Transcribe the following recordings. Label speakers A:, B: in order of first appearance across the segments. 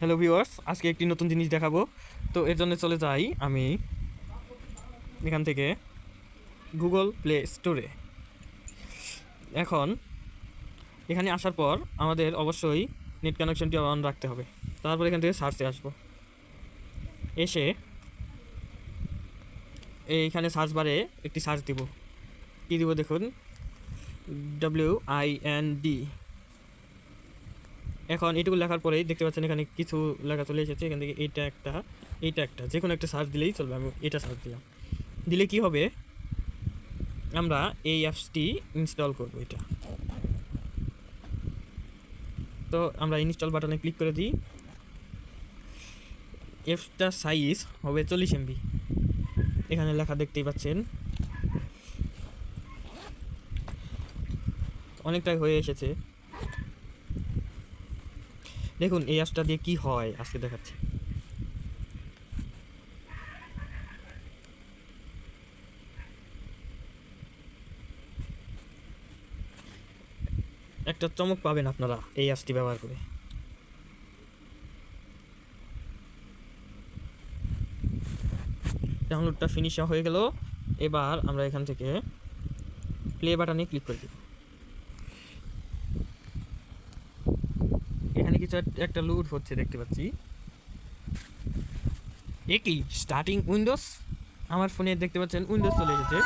A: Hello viewers, আজকে একটি নতুন জিনিস দেখাবো। তো এর জন্য চলে যাই আমি এখান থেকে গুগল প্লে স্টোরে। এখন এখানে আসার পর আমাদের অবশ্যই নেট কানেকশনটি অন রাখতে হবে। তারপর এখান থেকে সার্চে আসবো, এসে এইখানে সার্চ বারে একটি সার্চ দিব। কী দিব দেখুন, WIND। এখন এইটুকু লেখার পরেই দেখতে পাচ্ছেন এখানে কিছু লেখা চলে এসেছে। এখান থেকে এইটা একটা যে কোনো একটা সার্চ দিলেই চলবে। আমি এটা সার্চ দিলাম, দিলে কি হবে, আমরা এই অ্যাপসটি ইনস্টল করব। এটা তো আমরা ইনস্টল বাটনে ক্লিক করে দিই। অ্যাপসটার সাইজ হবে 40 MB। এখানে লেখা দেখতেই পাচ্ছেন, অনেকটাই হয়ে এসেছে। দেখুন এই অ্যাপসটা দিয়ে কি হয় আজকে দেখাচ্ছি। একটা চমক পাবেন আপনারা এই অ্যাপসটি ব্যবহার করে। ডাউনলোডটা ফিনিশ হয়ে গেল। এবার আমরা এখান থেকে প্লে বাটনে ক্লিক করে দিব। এখানে কিছু একটা লোড হচ্ছে দেখতে পাচ্ছি। একই স্টার্টিং উইন্ডোজ, আমার ফোনে দেখতে পাচ্ছেন উইন্ডোজ চলে এসেছে।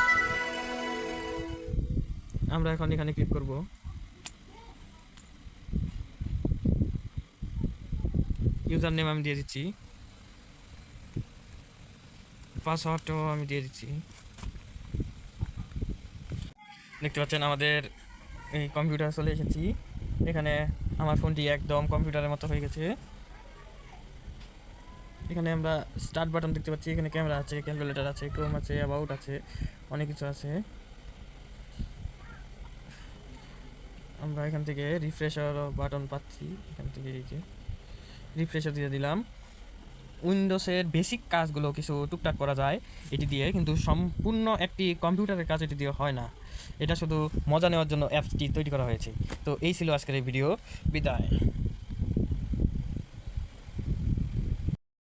A: আমরা এখন এখানে ক্লিক করব। ইউজার নেম আমি দিয়ে দিচ্ছি, পাসওয়ার্ডটাও আমি দিয়ে দিচ্ছি। দেখতে পাচ্ছেন আমাদের এই কম্পিউটার চলে এসেছি। এখানে আমার ফোনটি একদম কম্পিউটারের মতো হয়ে গেছে। এখানে আমরা স্টার্ট বাটন দেখতে পাচ্ছি, এখানে ক্যামেরা আছে, ক্যালকুলেটর আছে, ক্রোম আছে, অ্যাবাউট আছে, অনেক কিছু আছে। আমরা এখান থেকে রিফ্রেশার বাটন পাচ্ছি, এখান থেকে এই যে রিফ্রেশার দিয়ে দিলাম। উইন্ডোজের বেসিক কাজগুলো কিছু টুকটাক করা যায় এটি দিয়ে, কিন্তু সম্পূর্ণ একটি কম্পিউটারের কাজ এটি দিয়ে হয় না। এটা শুধু মজা নেওয়ার জন্য অ্যাপসটি তৈরি করা হয়েছে। তো এই ছিল আজকের এই ভিডিও। বিদায়।